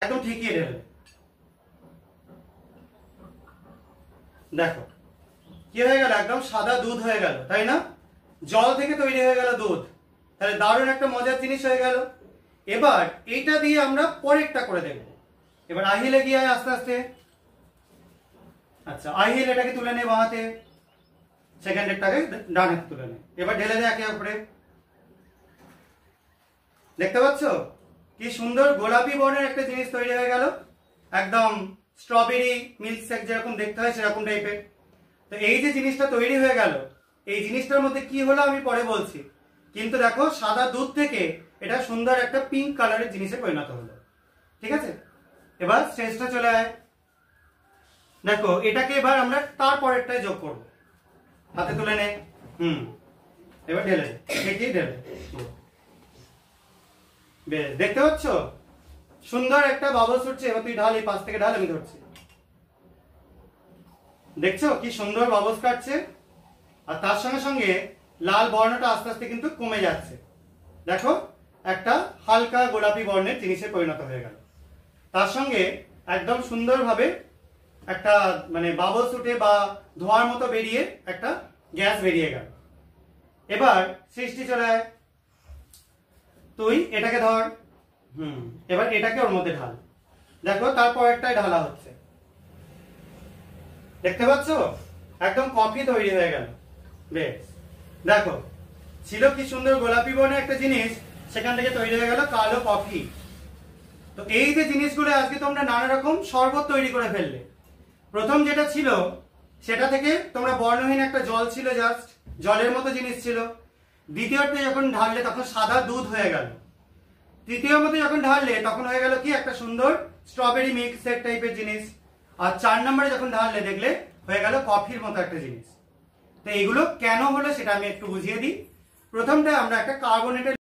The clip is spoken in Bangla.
একদম ঠিকই ঢেলে। দেখো কি হয়ে গেল, একদম সাদা দুধ হয়ে গেল, তাই না? জল থেকে তৈরি হয়ে গেল দুধ। তাহলে দারুণ একটা মজার জিনিস হয়ে গেল। এবার এইটা দিয়ে আমরা পরেরটা করে দেখব। এবার আহিলে গিয়ে আস্তে আস্তে। আচ্ছা, আহিল এটাকে তুলে নে বাঁ হাতে, সেকেন্ডেরটাকে ডান হাতে তুলে নে। এবার ঢেলে দে একে অপরে। দেখতে পাচ্ছ কি সুন্দর গোলাপি বর্ণের একটা জিনিস তৈরি হয়ে গেল, একদম স্ট্রবেরি মিল্ক শেক যেরকম দেখতে হয় সেরকম টাইপের। তো এই যে জিনিসটা তৈরি হয়ে গেল, এই জিনিসটার মধ্যে কি হলো আমি পরে বলছি, কিন্তু দেখো সাদা দুধ থেকে এটা সুন্দর একটা পিঙ্ক কালারের জিনিসে পরিণত হলো। ঠিক আছে, এবার স্টেজটা চলে আয়। দেখো এটাকে এবার আমরা তারপরেরটায় যোগ করব। হাতে তুলে নে। এবার ঢেলে দেখি, ঢেলে। বেশ, দেখতে পাচ্ছ সুন্দর একটা বাবলস উঠছে। এবার তুই ঢাল, এই পাশ থেকে ঢাল, আমি ধরছি। দেখছো কি সুন্দর বাবলস কাটছে, আর তার সঙ্গে সঙ্গে লাল বর্ণটা আস্তে আস্তে কিন্তু কমে যাচ্ছে। দেখো একটা হালকা গোলাপি বর্ণের জিনিসে পরিণত হয়ে গেল। তার সঙ্গে একদম সুন্দরভাবে একটা মানে বাবলস উঠে বা ধোঁয়ার মতো বেরিয়ে একটা গ্যাস বেরিয়ে গেল। এবার সৃষ্টি চলে আয়, তুই এটাকে ধর। এবার এটাকে ওর মধ্যে ঢাল। দেখো তারপর একটাই ঢালা হচ্ছে। দেখতে পাচ্ছ একদম কফি তৈরি হয়ে গেল। বেশ, দেখো ছিল কি সুন্দর গোলাপি বর্ণের একটা জিনিস, সেখান থেকে তৈরি হয়ে গেল কালো কফি। তো এই যে জিনিসগুলো আজকে তোমরা নানা রকম শরবত তৈরি করে ফেললে। প্রথম যেটা ছিল সেটা থেকে তোমরা বর্ণহীন একটা জল ছিল, জাস্ট জলের মতো জিনিস ছিল। দ্বিতীয়তে যখন ঢাললে তখন সাদা দুধ হয়ে গেল। তৃতীয় মতো যখন ঢাললে তখন হয়ে গেল কি একটা সুন্দর স্ট্রবেরি মিল্ক শেক টাইপের জিনিস। আর 4 নম্বরে যখন ঢাললে দেখলে হয়ে গেল কফির মতো একটা জিনিস। তো এগুলো কেন হলো সেটা আমি একটু বুঝিয়ে দিই। প্রথমটা আমরা একটা কার্বনেটেড